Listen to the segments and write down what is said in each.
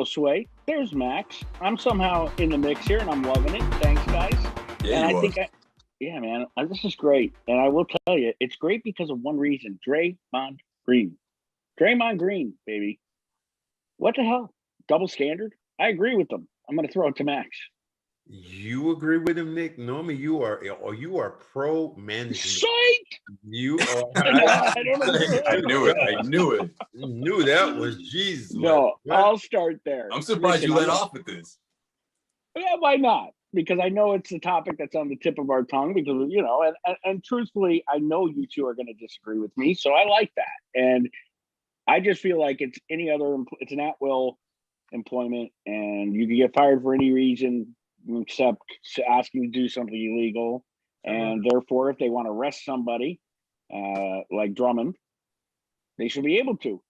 Sway. There's Max. I'm somehow in the mix here, and I'm loving it. Thanks, guys. Yeah, and yeah, man, this is great. And I will tell you, it's great because of one reason: Draymond Green. Draymond Green, baby. What the hell? Double standard? I agree with them. I'm going to throw it to Max. You agree with him, Nick? Normally, you are pro management. Psych! You are. I don't agree. I knew it. You knew that was Jesus. No, I'll start there. I'm surprised you let off with this. Yeah, why not? Because I know it's a topic that's on the tip of our tongue. Because and truthfully, I know you two are going to disagree with me, so I like that. And I just feel like it's any other. It's an at-will employment, and you can get fired for any reason except asking to do something illegal. And therefore, if they want to arrest somebody like Drummond, they should be able to.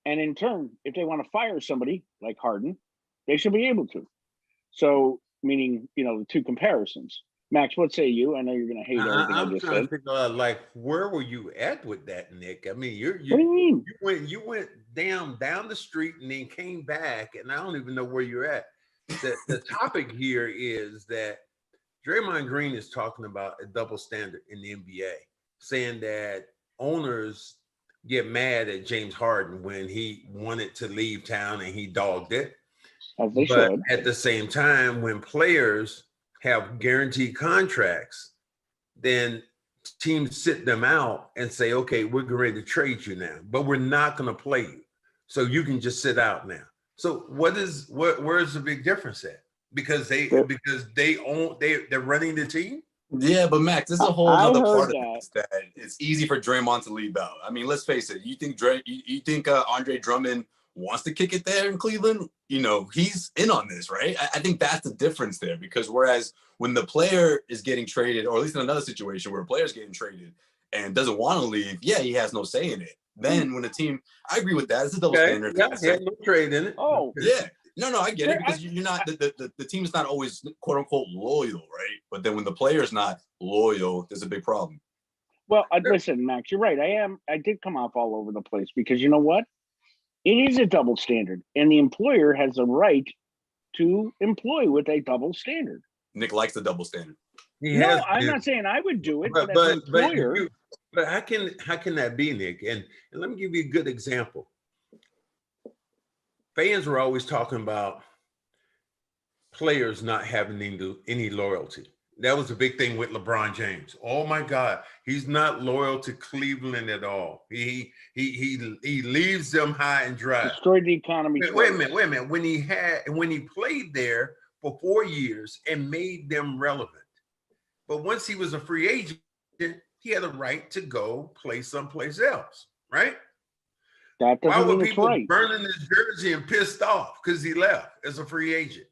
And in turn, if they want to fire somebody like Harden, they should be able to. So, meaning, the two comparisons. Max, what say you? I know you're going to hate everything I just said. To figure out, where were you at with that, Nick? I mean, what do you mean? You went down the street and then came back, and I don't even know where you're at. The topic here is that Draymond Green is talking about a double standard in the NBA, saying that owners get mad at James Harden when he wanted to leave town and he dogged it. As they but should. At the same time, when players have guaranteed contracts, then teams sit them out and say, okay, we're ready to trade you now, but we're not going to play you. So you can just sit out now. So where's the big difference at? Because they're running the team? Yeah, but Max, this is a whole other part of this that it's easy for Draymond to leave out. I mean, let's face it. You think Andre Drummond wants to kick it there in Cleveland? He's in on this, right? I think that's the difference there, because whereas when the player is getting traded, or at least in another situation where a player's getting traded and doesn't want to leave, yeah, he has no say in it. Then when the team, I agree with that. It's a double standard. Yeah, no trade in it. Oh, yeah. No, I get it, because you're not the team's not always quote unquote loyal, right? But then when the player's not loyal, there's a big problem. Well, listen, Max, you're right. I did come off all over the place because you know what? It is a double standard, and the employer has a right to employ with a double standard. Nick likes the double standard. I'm not saying I would do it, but as an employer. But how can that be, Nick? And let me give you a good example. Fans were always talking about players not having any loyalty. That was a big thing with LeBron James. Oh my God, he's not loyal to Cleveland at all. He leaves them high and dry. Destroyed the economy. Wait a minute. When he played there for 4 years and made them relevant, but once he was a free agent, he had a right to go play someplace else, right? Why were people burning his jersey and pissed off because he left as a free agent?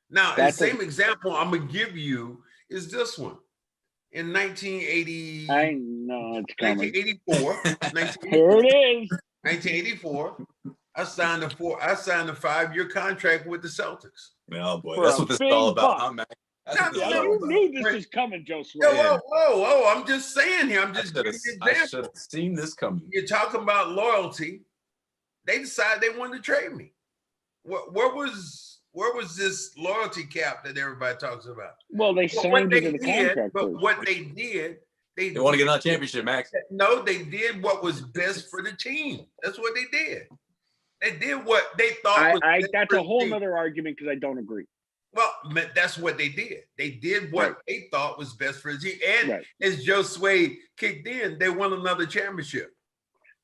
Now, the same example I'm going to give you is this one. In 1980, I know it's coming. 1984, Here it is. 1984, I signed a 5-year contract with the Celtics. Oh boy, that's what this is all about, huh, man? You knew this was coming, Joe Sway. Whoa! I'm just saying here. I'm just giving you an example. I should have seen this coming. You're talking about loyalty. They decided they wanted to trade me. Where was this loyalty cap that everybody talks about? Well, they signed into the contract. But what they did, they want to get another championship, Max. No, they did what was best for the team. That's what they did. They did what they thought was best. That's a whole other argument because I don't agree. Well, that's what they did. They did what they thought was best for the team. And as Joe Sway kicked in, they won another championship.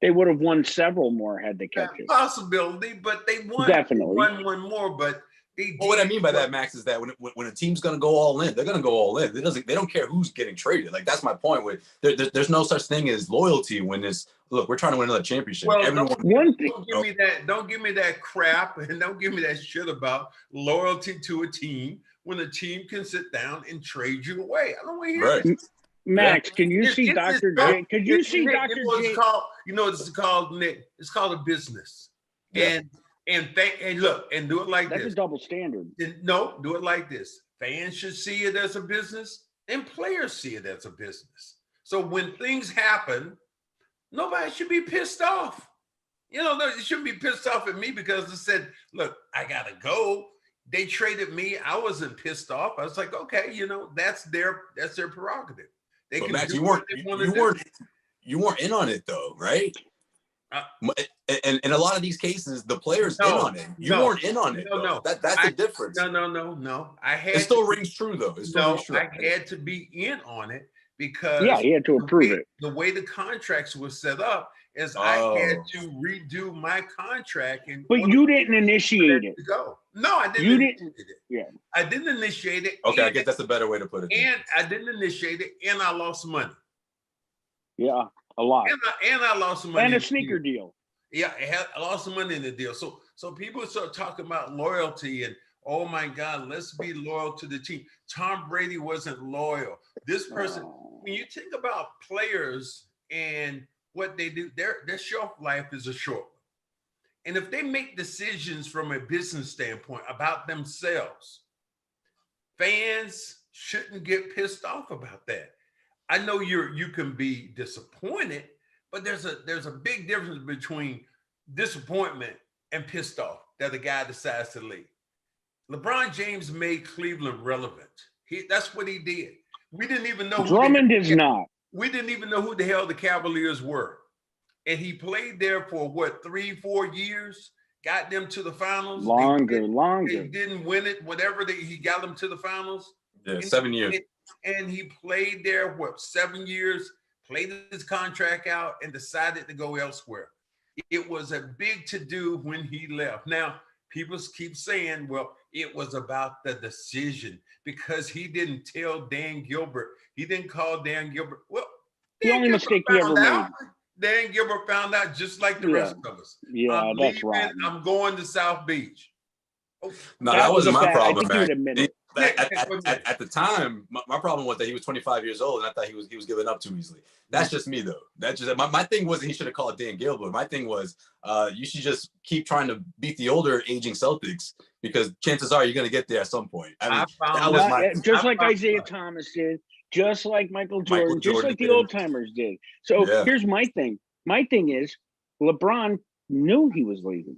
They would have won several more had they kept it. Possibility, but they won. Definitely. They won one more, but what I mean by that, Max, is that when a team's going to go all in, they're going to go all in. They don't care who's getting traded. Like, that's my point. There's no such thing as loyalty when it's, look, we're trying to win another championship. Well, don't give me that crap, and don't give me that shit about loyalty to a team when a team can sit down and trade you away. I don't want to hear it. Max, can you see Dr. J? Could you see Dr. J? You know what it's called, Nick? It's called a business. Yeah. And look, and do it like this. That's a double standard. No, do it like this. Fans should see it as a business, and players see it as a business. So when things happen, nobody should be pissed off. You know, no, you shouldn't be pissed off at me because it said, look, I gotta go. They traded me. I wasn't pissed off. I was like, okay, you know, that's their prerogative. They can Max, do what they want to do. You weren't in on it though, right? And in a lot of these cases, the players in on it. You weren't in on it. No. That's the difference. No. It still rings true though. I had to be in on it because he had to approve it. The way the contracts were set up is I had to redo my contract. But you didn't initiate it. No, I didn't. You didn't. Yeah. I didn't initiate it. Okay, I guess that's a better way to put it. And I didn't initiate it, and I lost money. Yeah, a lot. And I lost some money. And a sneaker deal. Yeah, I lost some money in the deal. So people start talking about loyalty and, oh my God, let's be loyal to the team. Tom Brady wasn't loyal. This person, when you think about players and what they do, their shelf life is a short one. And if they make decisions from a business standpoint about themselves, fans shouldn't get pissed off about that. I know you can be disappointed, but there's a big difference between disappointment and pissed off that a guy decides to leave. LeBron James made Cleveland relevant. That's what he did. We didn't even know Drummond is not. We didn't even know who the hell the Cavaliers were. And he played there for 3-4 years, got them to the finals. Longer. They didn't win it, he got them to the finals. Yeah, 7 years. And he played there, 7 years, played his contract out and decided to go elsewhere. It was a big to-do when he left. Now, people keep saying, well, it was about the decision because he didn't tell Dan Gilbert. He didn't call Dan Gilbert. Well, the only mistake he ever made. Dan Gilbert found out just like the rest of us. Yeah, that's right. I'm going to South Beach. No, that wasn't my problem, man. At the time, my problem was that he was 25 years old, and I thought he was giving up too easily. That's just me, though. That's just my thing wasn't he should have called Dan Gilbert. My thing was you should just keep trying to beat the older aging Celtics because chances are you're going to get there at some point. I mean, just like Isaiah Thomas did, just like Michael Jordan, just like the old timers did. So here's my thing. My thing is LeBron knew he was leaving.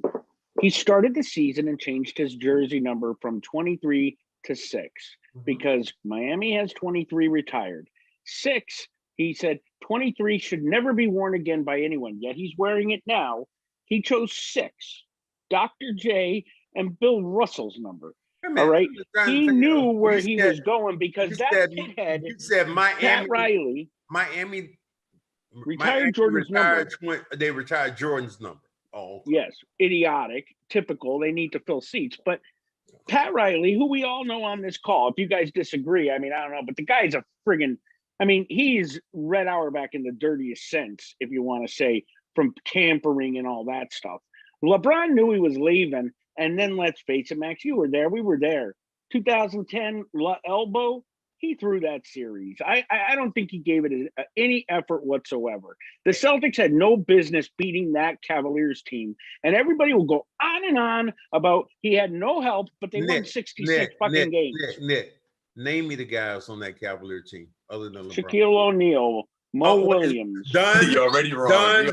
He started the season and changed his jersey number from 23 to 6 because Miami has 23 retired. 6, he said 23 should never be worn again by anyone, yet he's wearing it now. He chose 6, Dr. J and Bill Russell's number. All right. He knew where he was going because that kid, you said Miami, Pat Riley, Miami retired Jordan's number. They retired Jordan's number. Oh, yes. Idiotic, typical. They need to fill seats. But Pat Riley, who we all know on this call, if you guys disagree, I mean, I don't know, but the guy's a friggin', I mean, he's Red Auerbach in the dirtiest sense, if you want to say, from tampering and all that stuff. LeBron knew he was leaving. And then let's face it, Max, you were there. We were there. 2010 elbow, he threw that series. I don't think he gave it any effort whatsoever. The Celtics had no business beating that Cavaliers team. And everybody will go on and on about he had no help, but they won 66 games. Nick, name me the guys on that Cavalier team other than LeBron. Shaquille O'Neal, Mo Williams. Done. You're already wrong. Done.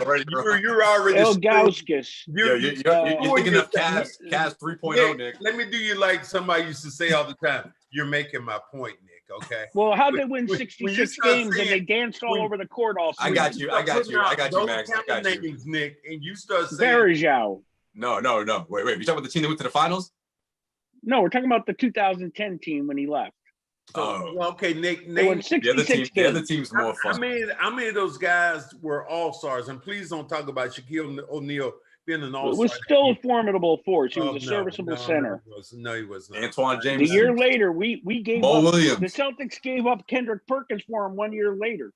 You're already El Gauskas. You're thinking of Cavs 3.0, Nick. Let me do you like somebody used to say all the time. You're making my point, Nick. Okay. Well, how'd they win 66 games and they danced all over the court all season? I got you, Max. I got you. Names, Nick, and you start saying Varejao. No. Wait. You talking about the team that went to the finals? No, we're talking about the 2010 team when he left. Well, okay, Nick. Name 66 the other team's more fun. How many of those guys were all-stars? And please don't talk about Shaquille O'Neal being an all-star. It was still a formidable force. He was a serviceable center. No, he was not. Antoine James. The year later, we gave Mo up. Williams. The Celtics gave up Kendrick Perkins for him 1 year later.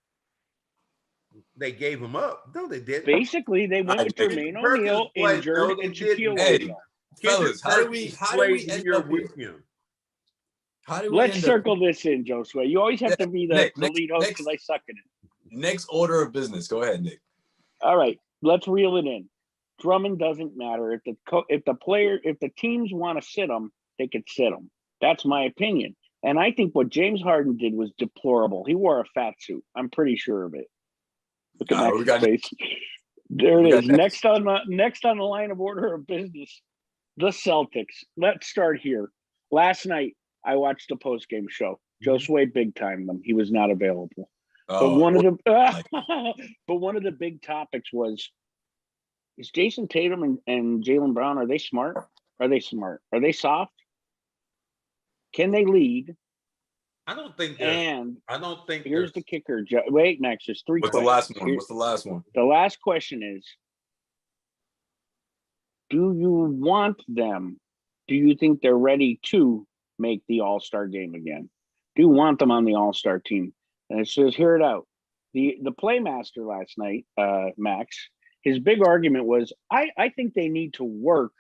They gave him up. No, they didn't. Basically, they went with Jermaine O'Neal injured and Shaquille O'Neal. Fellas, how do we end up with him? Let's circle this in, Josue. You always have to be the lead host because I suck at it. Next order of business. Go ahead, Nick. All right, let's reel it in. Drummond doesn't matter. If the teams want to sit him, they could sit him. That's my opinion. And I think what James Harden did was deplorable. He wore a fat suit. I'm pretty sure of it. Look at Max's face. There it is. Next on the line of order of business, the Celtics. Let's start here. Last night, I watched the post-game show. Joe Sway big timed them. He was not available. But one of the big topics was: is Jayson Tatum and Jaylen Brown, are they smart? Are they smart? Are they soft? Can they lead? I don't think. Here's the kicker. Wait, Max. There's three. What's the last one? What's the last one? The last question is: do you want them? Do you think they're ready to make the All-Star game again? Do you want them on the All-Star team? And it says, hear it out. The playmaster last night, Max, his big argument was, I think they need to work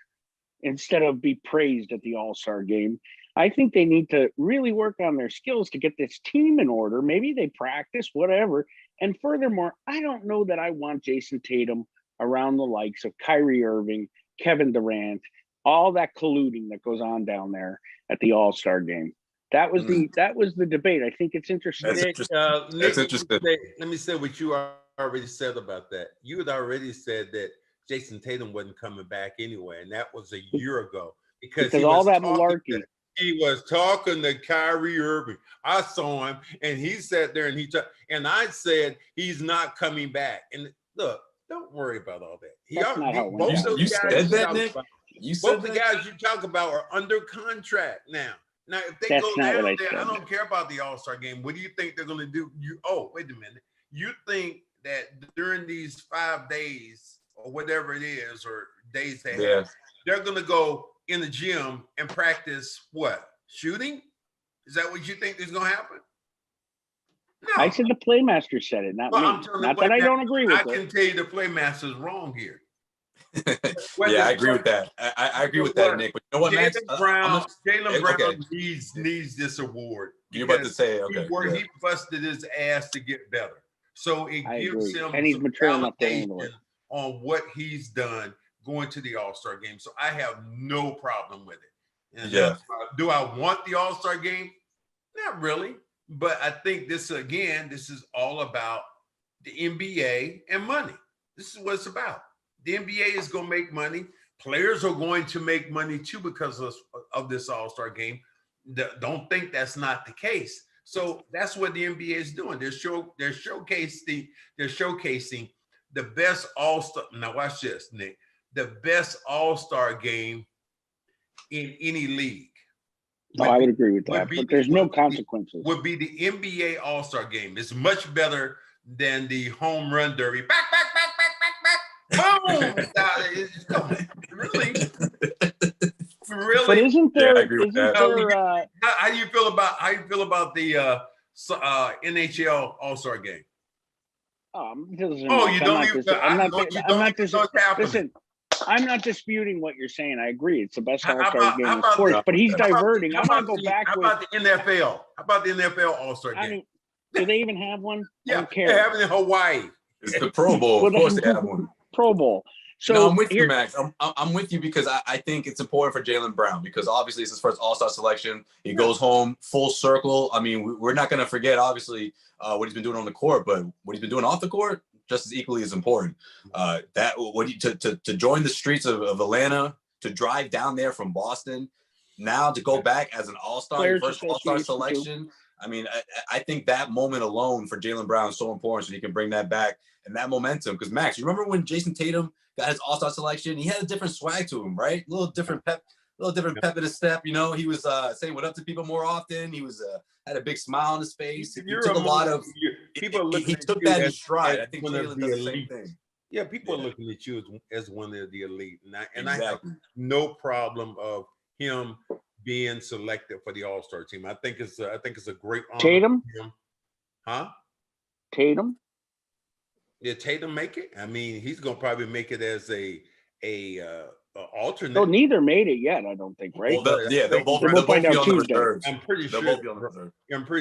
instead of be praised at the All-Star game. I think they need to really work on their skills to get this team in order. Maybe they practice, whatever. And furthermore, I don't know that I want Jayson Tatum around the likes of Kyrie Irving, Kevin Durant, all that colluding that goes on down there at the All-Star game. That was the debate. I think it's interesting. Nick, interesting. Let me say what you already said about that. You had already said that Jayson Tatum wasn't coming back anyway, and that was a year ago because all that malarkey. He was talking to Kyrie Irving. I saw him, and he sat there and I said he's not coming back. And look, don't worry about all that. You said that, Nick. Both the guys you talk about are under contract now. Now, if they go down there, I don't care about the All-Star game. What do you think they're going to do? Wait a minute. You think that during these 5 days or whatever it is, or days they have, they're going to go in the gym and practice what? Shooting? Is that what you think is going to happen? No. I said the playmaster said it, not me. Not that I don't agree with it. I can tell you the playmaster's wrong here. Yeah, I agree with that. I agree with that, Nick. But you know what, Max? Jaylen Brown needs this award. You're about to say, he busted his ass to get better. So it gives him and he's mature enough to handle it on what he's done going to the All-Star game. So I have no problem with it. And do I want the All-Star game? Not really. But I think this is all about the NBA and money. This is what it's about. The NBA is going to make money. Players are going to make money too because of this All-Star game. Don't think that's not the case. So that's what the NBA is doing. They're showcasing the best All-Star. Now watch this, Nick. The best All-Star game in any league. I would agree with that, but there's no consequences. Would be the NBA All-Star game. It's much better than the home run derby. Back. Boom! Really? But isn't there? How do you feel about the NHL All-Star game? Listen, I'm not disputing what you're saying. I agree. It's the best All-Star game in sports, but he's diverting. I'm going to go back. How about the NFL? How about the NFL All-Star game? Do they even have one? Yeah, I don't care. They have it in Hawaii. It's the Pro Bowl. Of course they have one. Pro Bowl. So no, I'm with you, Max. I'm with you because I think it's important for Jaylen Brown because obviously it's his first All-Star selection. He goes home full circle. I mean, we're not going to forget, obviously, what he's been doing on the court, but what he's been doing off the court, just as equally as important. To join the streets of Atlanta, to drive down there from Boston, now to go back as an All-Star, your first All-Star selection. I mean, I think that moment alone for Jaylen Brown is so important so he can bring that back and that momentum. Because, Max, you remember when Jayson Tatum got his All-Star selection? He had a different swag to him, right? A little different pep in his step. You know, he was saying what up to people more often. He was had a big smile on his face. He took a lot of people. He took that in stride. I think Jaylen does the same thing. Yeah, people are looking at you as one of the elite, and I have no problem of him being selected for the All-Star team. I think it's a great honor. Tatum? Huh? Tatum? Did Tatum make it? I mean, he's gonna probably make it as a alternate. No, neither made it yet, I don't think, right? Well, they'll both be on the reserves. I'm pretty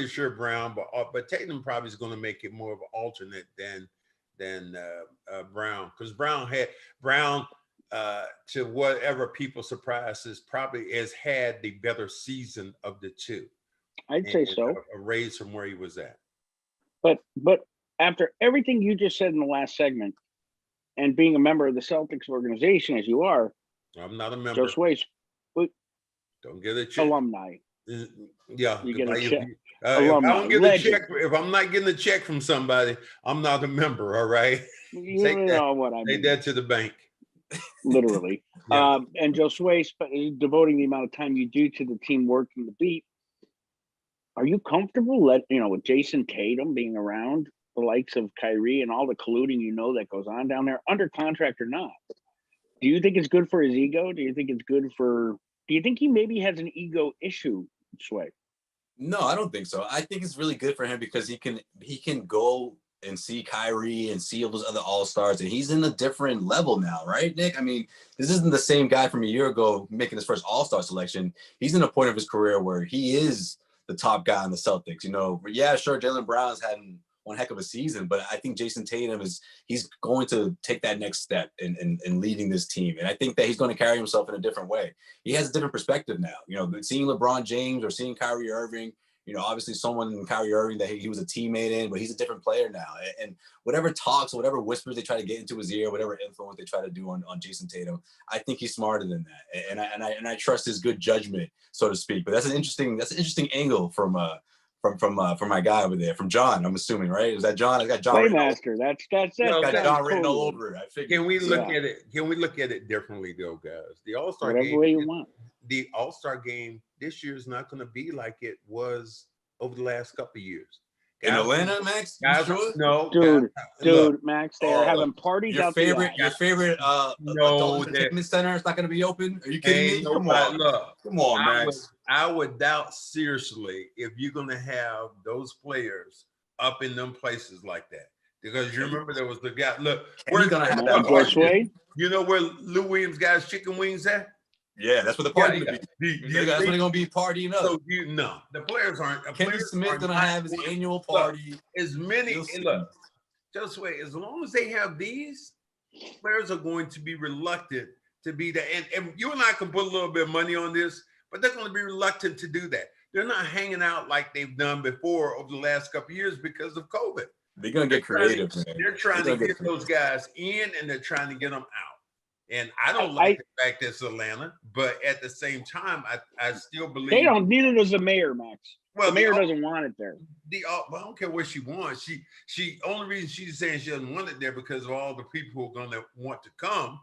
sure Brown, but Tatum probably is gonna make it more of an alternate than Brown, because Brown to whatever people's surprises probably has had the better season of the two. I'd say so. A raise from where he was at. But after everything you just said in the last segment, and being a member of the Celtics organization as you are, I'm not a member. Joe Sway's Don't get a check. Alumni. Yeah, You get a check. if I don't get a check, if I'm not getting a check from somebody, I'm not a member. All right, You know what I mean. Take that to the bank. Literally. Yeah. And Joe Sway devoting the amount of time you do to the team working the beat. Are you comfortable with Jason Tatum being around the likes of Kyrie and all the colluding that goes on down there, under contract or not? Do you think it's good for his ego? Do you think he maybe has an ego issue, Sway? No, I don't think so. I think it's really good for him because he can go and see Kyrie and see all those other all-stars, and he's in a different level now, right, Nick? I mean, this isn't the same guy from a year ago making his first all-star selection. He's in a point of his career where he is the top guy on the Celtics. Yeah, sure, Jaylen Brown's had one heck of a season, but I think Jason Tatum he's going to take that next step in leading this team. And I think that he's going to carry himself in a different way. He has a different perspective now. Seeing LeBron James or seeing Kyrie Irving, obviously someone in Kyrie Irving that he was a teammate in, but he's a different player now. And whatever talks, whatever whispers they try to get into his ear, whatever influence they try to do on Jason Tatum, I think he's smarter than that. And I trust his good judgment, so to speak. But that's an interesting angle from my guy over there, from John. I'm assuming, right? Is that John? I got John. Playmaster. That's got John written all over it. I figured. Can we look at it? Can we look at it differently, though, guys? The All-Star game. Whatever way you want. The All-Star game this year is not going to be like it was over the last couple of years. In Atlanta, Max? Guys, sure? No, dude, Max, they're having parties out there. Your favorite adult entertainment center is not going to be open? Are you kidding me? Come on, Max. I would doubt seriously if you're going to have those players up in them places like that. Because you remember there was the guy. Look, we're going to have that. You know where Lou Williams' guys' chicken wings at? Yeah, that's what the party gonna be. That's what they're gonna be partying up. So the players aren't. Kenny Smith's gonna have his annual party. As many just wait. As long as they have these, players are going to be reluctant to be there. And you and I can put a little bit of money on this, but they're going to be reluctant to do that. They're not hanging out like they've done before over the last couple of years because of COVID. They're gonna get creative. They're trying to get those guys in, and they're trying to get them out. And I don't like the fact that it's Atlanta, but at the same time, I still believe they don't. Neither does the mayor, Max. Well, the mayor doesn't want it there. Well, I don't care what she wants. She only reason she's saying she doesn't want it there because of all the people who are going to want to come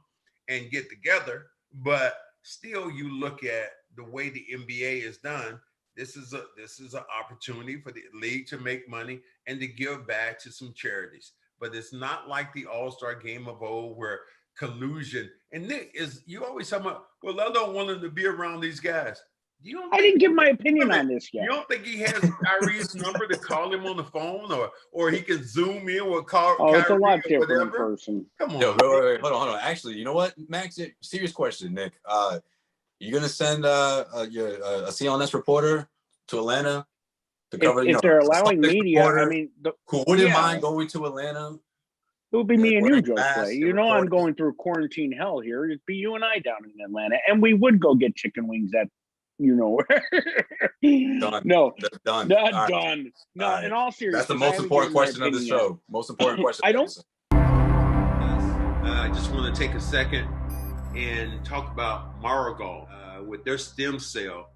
and get together. But still, you look at the way the NBA is done. This is an opportunity for the league to make money and to give back to some charities. But it's not like the All-Star game of old where collusion. And Nick, you always talking about, well, I don't want him to be around these guys. I didn't give my opinion on this yet. You don't think he has Kyrie's number to call him on the phone, or he can zoom in with Kyrie? It's a lot different in person. Come on. Yo, wait, hold on. Actually, you know what, Max? Serious question, Nick. You gonna send a CLNS reporter to Atlanta to cover? If they're allowing media, I mean, who wouldn't mind going to Atlanta? It would be me and you, Joe Clay. I'm going through quarantine hell here. It'd be you and I down in Atlanta, and we would go get chicken wings at where. Done. No, that's done. Not all done. Right. No, right. in all seriousness, that's the most important question of the show. Most important question. I don't. I just want to take a second and talk about Marigold with their stem cell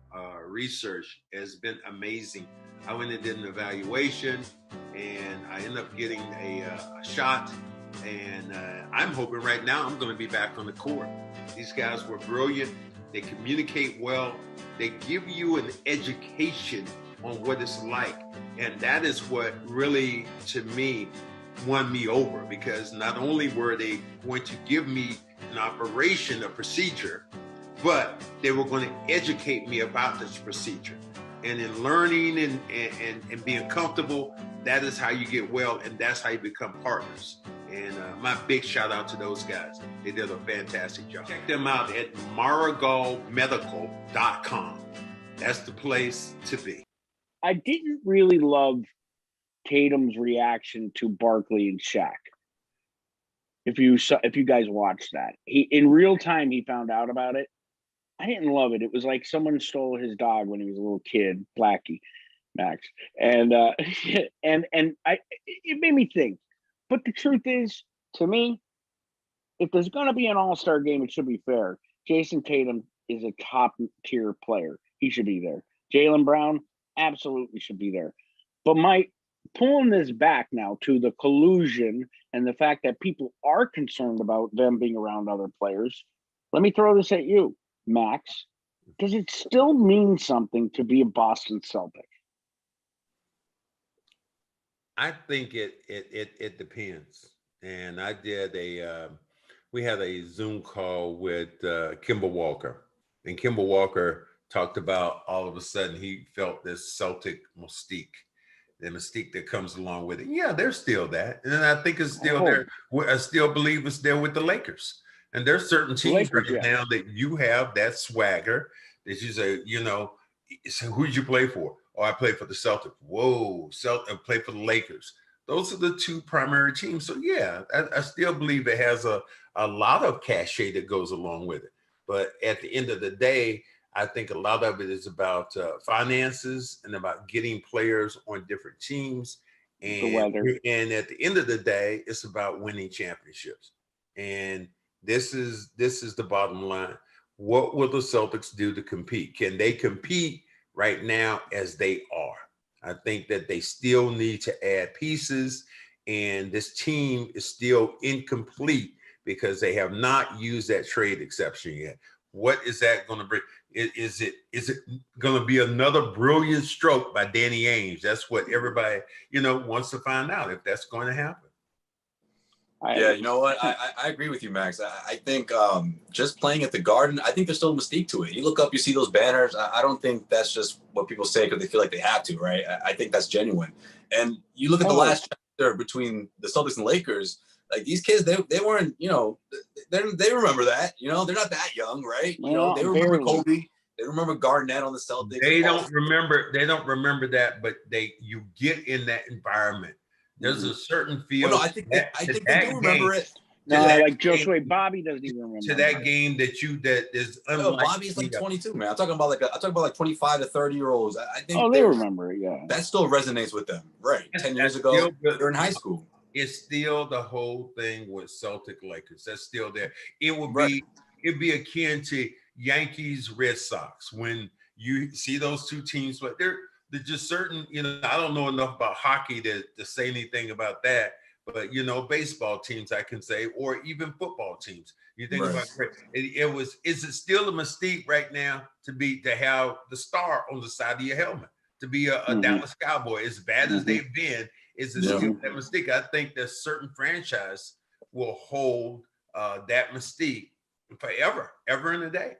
research has been amazing. I went and did an evaluation, and I ended up getting a shot. And I'm hoping right now I'm going to be back on the court. These guys were brilliant. They communicate well. They give you an education on what it's like. And that is what really, to me, won me over, because not only were they going to give me an operation, a procedure, but they were going to educate me about this procedure. And in learning and being comfortable, that is how you get well, and that's how you become partners. And my big shout out to those guys. They did a fantastic job. Check them out at marigoldmedical.com. That's the place to be. I didn't really love Tatum's reaction to Barkley and Shaq. If you guys watched that, he in real time he found out about it. I didn't love it. It was like someone stole his dog when he was a little kid, Blackie, Max, and it made me think. But the truth is, to me, if there's going to be an all-star game, it should be fair. Jayson Tatum is a top-tier player. He should be there. Jaylen Brown absolutely should be there. But pulling this back now to the collusion and the fact that people are concerned about them being around other players, let me throw this at you, Max. Does it still mean something to be a Boston Celtic? I think it depends. And I did we had a Zoom call with Kemba Walker, and Kemba Walker talked about all of a sudden he felt this Celtic mystique, the mystique that comes along with it. Yeah, there's still that, and I think it's still there. I still believe it's there with the Lakers, and there's certain teams now that you have that swagger that you say, so who'd you play for? Oh, I played for the Celtics. Whoa, I played for the Lakers. Those are the two primary teams. So yeah, I still believe it has a lot of cachet that goes along with it. But at the end of the day, I think a lot of it is about finances and about getting players on different teams. And at the end of the day, it's about winning championships. And this is the bottom line. What will the Celtics do to compete? Can they compete right now as they are? I think that they still need to add pieces, and this team is still incomplete because they have not used that trade exception yet. What is that going to bring? Is it going to be another brilliant stroke by Danny Ainge? That's what everybody, wants to find out if that's going to happen. Yeah, you know what? I agree with you, Max. I think just playing at the Garden, I think there's still a mystique to it. You look up, you see those banners. I don't think that's just what people say because they feel like they have to, right? I think that's genuine. And you look at the last chapter between the Celtics and Lakers, like these kids, they weren't, they remember that. They're not that young, right? They remember Kobe. They remember Garnett on the Celtics. They don't remember that, but you get in that environment. There's a certain feel. Well, no, I think they do remember it. No, like Josué, Bobby doesn't even remember. To that game that is unlike. Bobby's like 22, man. I'm talking about like 25 to 30-year-olds. I think they remember it, yeah. That still resonates with them, right? 10 years ago, they're in high school. It's still the whole thing with Celtic Lakers. That's still there. It'd be akin to Yankees Red Sox when you see those two teams, but they're just certain, I don't know enough about hockey to say anything about that, but, baseball teams I can say, or even football teams. You think about is it still a mystique right now to have the star on the side of your helmet, to be a Dallas Cowboy, as bad as they've been, is it still that mystique? I think that certain franchise will hold that mystique forever, ever in a day.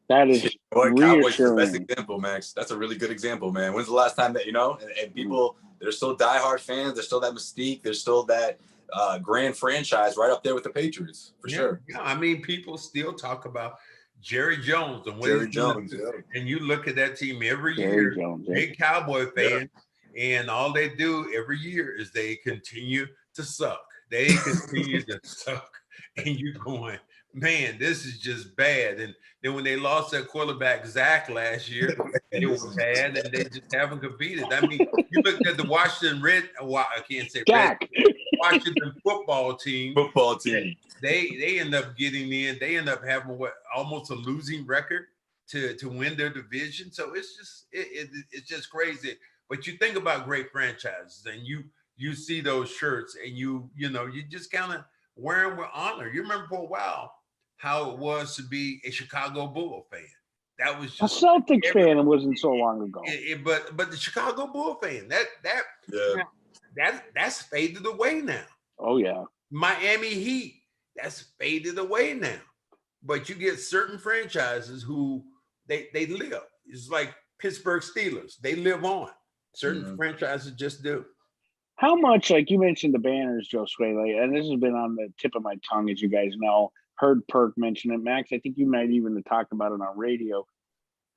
That is Cowboys is the best example, Max. That's a really good example, man. When's the last time that, and people, they're still diehard fans. There's still that mystique. There's still that grand franchise right up there with the Patriots, for sure. Yeah, I mean, people still talk about Jerry Jones and Jerry Jones. And you look at that team every year, big Cowboy fan, and all they do every year is they continue to suck. They continue to suck. And you're going, man, this is just bad. And then when they lost their quarterback, Zach, last year, it was bad, and they just haven't competed. I mean, you looked at the Washington Washington football team. They end up getting in. They end up having almost a losing record to win their division. So it's just crazy. But you think about great franchises, and you see those shirts, and you just kind of wear them with honor. You remember for a while how it was to be a Chicago Bull fan. That was just a Celtics fan. It wasn't so long ago. But the Chicago Bull fan, that's faded away now. Oh yeah. Miami Heat, that's faded away now. But you get certain franchises who they live. It's like Pittsburgh Steelers. They live on. Certain franchises just do. How much, like you mentioned the banners, Josué, and this has been on the tip of my tongue, as you guys know. Heard Perk mention it. Max, I think you might even have talked about it on radio.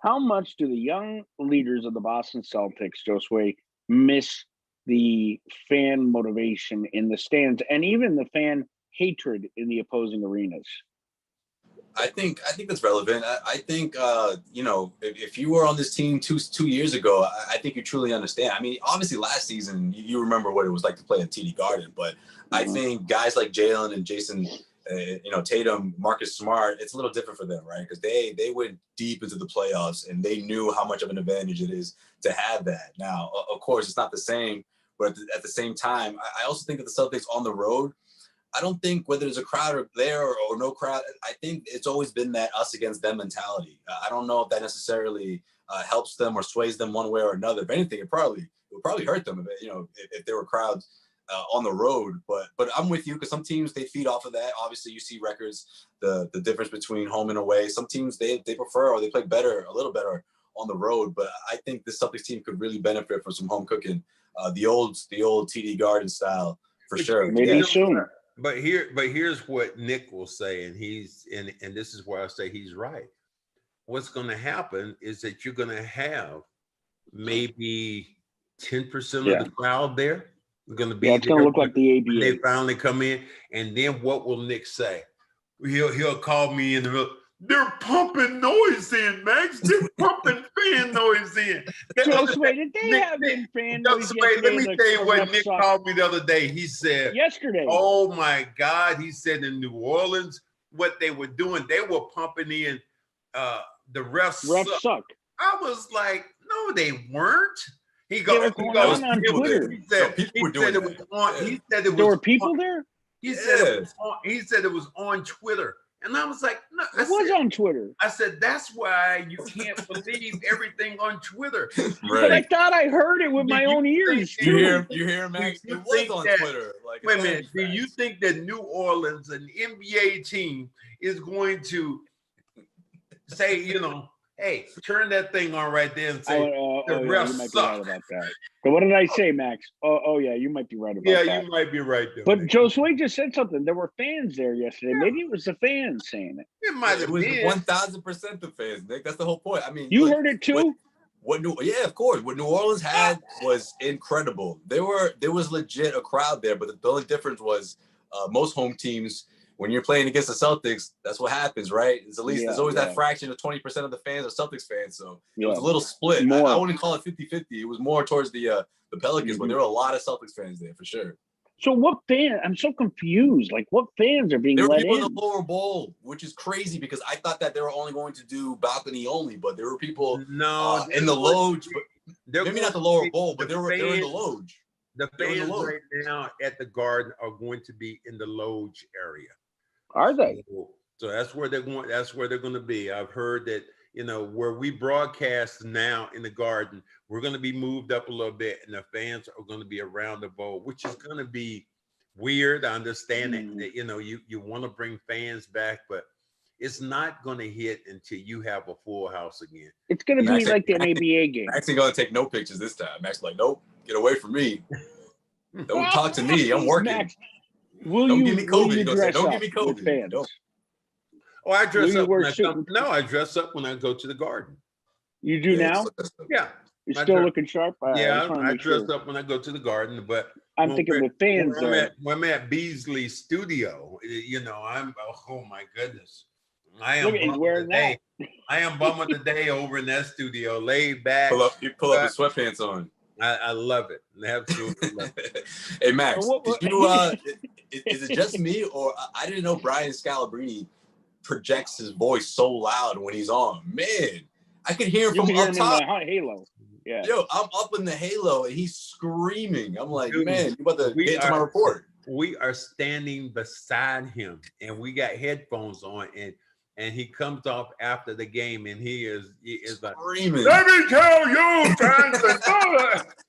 How much do the young leaders of the Boston Celtics, Josué, miss the fan motivation in the stands and even the fan hatred in the opposing arenas? I think that's relevant. I think if you were on this team two years ago, I think you truly understand. I mean, obviously last season you remember what it was like to play at TD Garden, but I think guys like Jalen and Jayson, Tatum, Marcus Smart, it's a little different for them, right? Because they went deep into the playoffs and they knew how much of an advantage it is to have that. Now, of course, it's not the same, but at the same time, I also think that the Celtics on the road, I don't think whether there's a crowd there or no crowd, I think it's always been that us against them mentality. I don't know if that necessarily helps them or sways them one way or another. If anything, it would probably hurt them, if there were crowds on the road. But I'm with you, because some teams, they feed off of that. Obviously, you see records, the difference between home and away. Some teams, they prefer, or they play better, a little better on the road. But I think the Celtics team could really benefit from some home cooking, the old TD Garden style, for sure. Maybe soon. But here's what Nick will say, and this is where I say he's right. What's going to happen is that you're going to have maybe 10% of the crowd there. Going to be. It's going to look like the ABA. They finally come in, and then what will Nick say? He'll call me in the middle. They're pumping noise in, Max. They're pumping fan noise in. Just wait, they have been fan noise. Wait, let me tell you what Nick called me the other day. He said yesterday. Oh my God! He said in New Orleans, what they were doing, they were pumping in. The refs suck. I was like, no, they weren't. He goes on Twitter. He said it was on. He said it was. There were people there. He said it was on. He said it was on Twitter. And I was like, no, it was on Twitter. I said, that's why you can't believe everything on Twitter. Right. But I thought I heard it with my own ears. You hear, Max? It was on Twitter. Like, wait a minute. Do you think that New Orleans, an NBA team, is going to say, hey, turn that thing on right there and say, the refs you might suck. Be right about that. But what did I say, Max? Yeah, you might be right about that. Yeah, you might be right there. But Joe Sway just said something. There were fans there yesterday. Yeah. Maybe it was the fans saying it. It might have been 1,000% the fans, Nick. That's the whole point. I mean, you heard it too. Yeah, of course. What New Orleans had was incredible. There was legit a crowd there, but the only difference was most home teams, when you're playing against the Celtics, that's what happens, right? It's at least there's always that fraction of 20% of the fans are Celtics fans. So it was a little split. I wouldn't call it 50-50. It was more towards the Pelicans, but there were a lot of Celtics fans there for sure. So what fan? I'm so confused. Like, what fans are being let in? There were people in the lower bowl, which is crazy because I thought that they were only going to do balcony only, but there were people in the Loge. But maybe not the lower bowl, but they were in the Loge. The fans right now at the Garden are going to be in the Loge area. Are they? So that's where they're going. That's where they're going to be. I've heard that, where we broadcast now in the Garden, we're going to be moved up a little bit, and the fans are going to be around the bowl, which is going to be weird. I understand that you want to bring fans back, but it's not going to hit until you have a full house again. It's going to be like the ABA game. Max ain't going to take no pictures this time. Max like, nope, get away from me. Don't talk to me. I'm working. Max, don't give me COVID. Don't give me COVID. Don't. Oh, I dress up when I come. No, I dress up when I go to the Garden. You do now? Yeah. You're still looking sharp? I dress up when I go to the Garden, but I'm thinking with fans when I'm at Beasley Studio, I'm, oh my goodness. I am bum of the day over in that studio, laid back. You pull up the sweatpants on. I love it. Absolutely love it. Hey, Max, is it just me, or I didn't know Brian Scalabrine projects his voice so loud when he's on? Man, I could hear him from up top. In the halo. Yeah. Yo, I'm up in the halo and he's screaming. I'm like, dude, man, you about to get into my report. We are standing beside him and we got headphones on, and he comes off after the game and he is like screaming. Let me tell you, fans,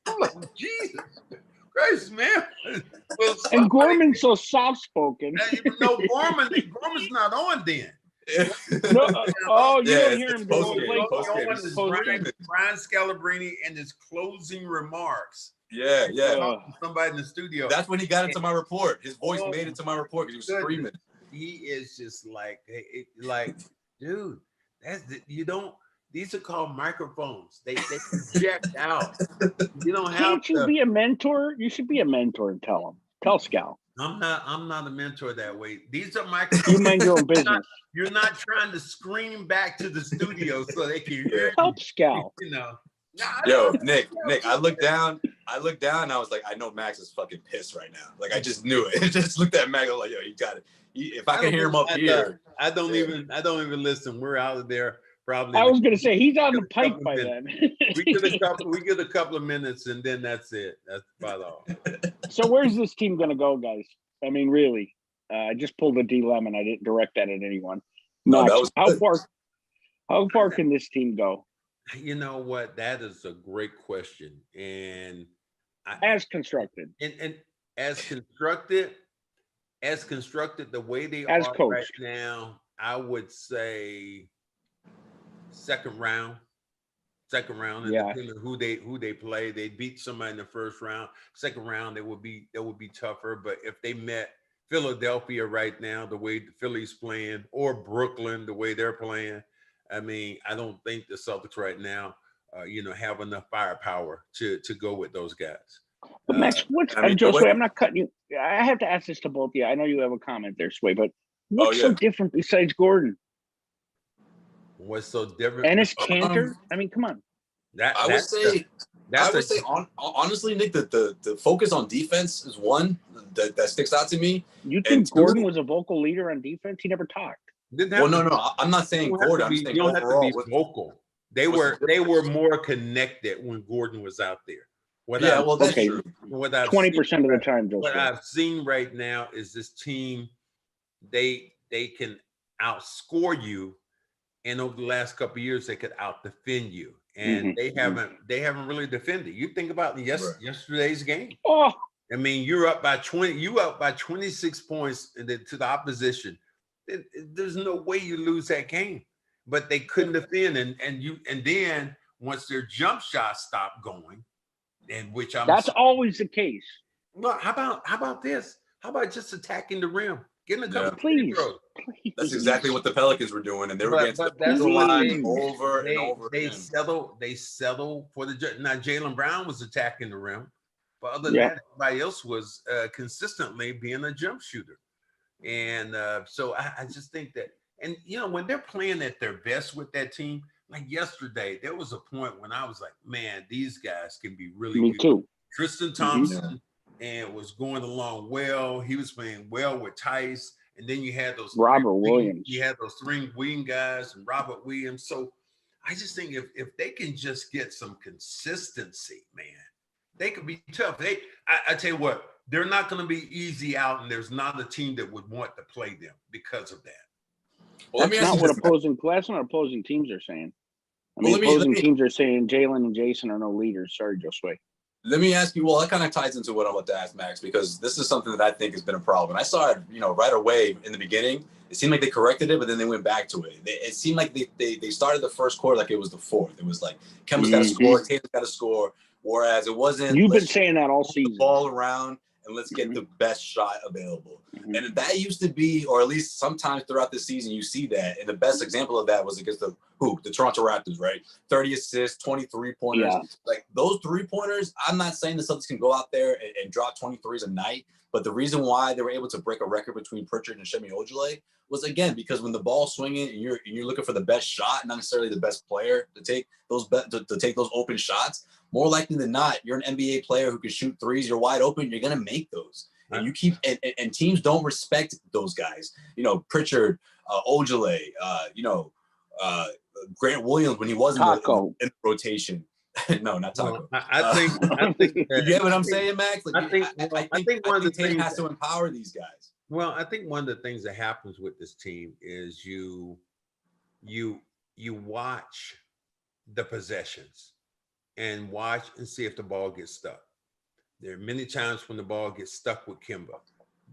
I'm like, Jesus Christ, man. And Gorman's so soft spoken. No, Gorman's not on then. You don't hear him. Brian Scalabrine and his closing remarks. Yeah. Somebody in the studio. That's when he got into my report. His voice made it to my report because he was screaming. He is just like, dude, these are called microphones. They project out. You don't have to be a mentor. You should be a mentor and tell Scal. I'm not a mentor that way. These are microphones. You mind your own business. You're not trying to scream back to the studio so they can hear. Help Scal. Yo, Nick, I looked down, and I was like, I know Max is fucking pissed right now. Like, I just knew it. I just looked at Max, I was like, yo, if I can hear him up here, I don't even listen. We're out of there probably. I was going to say he's on the pipe by then. we get a couple of minutes, and then that's it. That's about all. So where's this team going to go, guys? I mean, really, I just pulled a D Lemon. I didn't direct that at anyone. No, Max, that was how good. far can this team go? You know what? That is a great question, and as constructed, and as constructed, the way they as are coached right now, I would say second round. And depending on who they play, they beat somebody in the first round. Second round, that would be tougher. But if they met Philadelphia right now, the way the Philly's playing, or Brooklyn, the way they're playing, I mean, I don't think the Celtics right now, have enough firepower to go with those guys. But Max, Joe Sway, I'm not cutting you. I have to ask this to both of you. I know you have a comment there, Sway, but what's so different besides Gordon? What's so different? Ennis Cantor? I mean, come on. I would say, honestly, Nick, the focus on defense is one that sticks out to me. You think Gordon was a vocal leader on defense? He never talked. Well, no. I'm not saying Gordon. I'm saying overall. Have to be vocal. They were more connected when Gordon was out there. That's true. 20% of the time, Joe. What I've seen right now is this team. They can outscore you, and over the last couple of years, they could out-defend you, and they haven't really defended. You think about yesterday's game. Oh, I mean, you're up by 20. You up by 26 points to the opposition. There's no way you lose that game. But they couldn't defend, and then once their jump shots stopped going, and that's always the case. Well, how about this? How about just attacking the rim? Getting a couple please. That's exactly what the Pelicans were doing, and they were getting the line over and over again. They settle for the. Now Jaylen Brown was attacking the rim, but other than that, everybody else was consistently being a jump shooter, and so I just think that, and when they're playing at their best with that team, like yesterday, there was a point when I was like, man, these guys can be really good. Me too. Tristan Thompson. And was going along well. He was playing well with Tice, and then you had those Williams. You had those three wing guys and Robert Williams. So I just think if they can just get some consistency, man, they could be tough. I tell you what, they're not going to be easy out, and there's not a team that would want to play them because of that. Well, that's not what opposing teams are saying. I mean, opposing teams are saying Jalen and Jayson are no leaders. Sorry, Joe Sway. Let me ask you, well, that kind of ties into what I'm about to ask Max, because this is something that I think has been a problem. I saw it, right away in the beginning. It seemed like they corrected it, but then they went back to it. It seemed like they started the first quarter like it was the fourth. It was like Kemba's got to score, Tatum's got to score, whereas it wasn't. You've been saying that all season. The ball around and let's get the best shot available. And that used to be, or at least sometimes throughout the season, you see that. And the best example of that was against the Toronto Raptors, right? 30 assists, 23 pointers. Yeah. Like those 3-pointers, I'm not saying the Celtics can go out there and drop 23s a night, but the reason why they were able to break a record between Pritchard and Semi Ojeleye was, again, because when the ball's swinging and you're looking for the best shot, not necessarily the best player to take those open shots, more likely than not, you're an NBA player who can shoot threes, you're wide open, you're going to make those. And you keep and teams don't respect those guys. Pritchard, Ojeleye, Grant Williams when he wasn't in the rotation. No, not Taco. Well, I think you get what I'm saying, Max? Like, I think one of the things has to empower these guys. Well, I think one of the things that happens with this team is you watch the possessions and watch and see if the ball gets stuck. There are many times when the ball gets stuck with Kemba.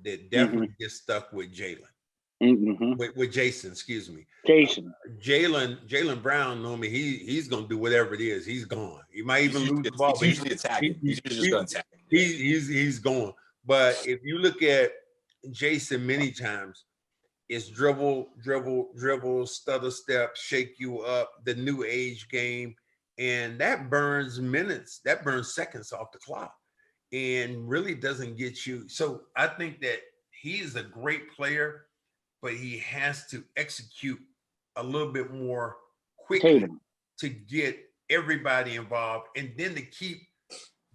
That definitely gets stuck with Jaylen. With Jayson, excuse me. Jaylen Brown, normally he's gonna do whatever it is. He's gone. He might even lose the ball. He's usually attacking. He's just gonna attack. He's gone. But if you look at Jayson, many times it's dribble, stutter step, shake you up, the new age game, and that burns minutes. That burns seconds off the clock, and really doesn't get you. So I think that he's a great player, but he has to execute a little bit more quickly to get everybody involved, and then to keep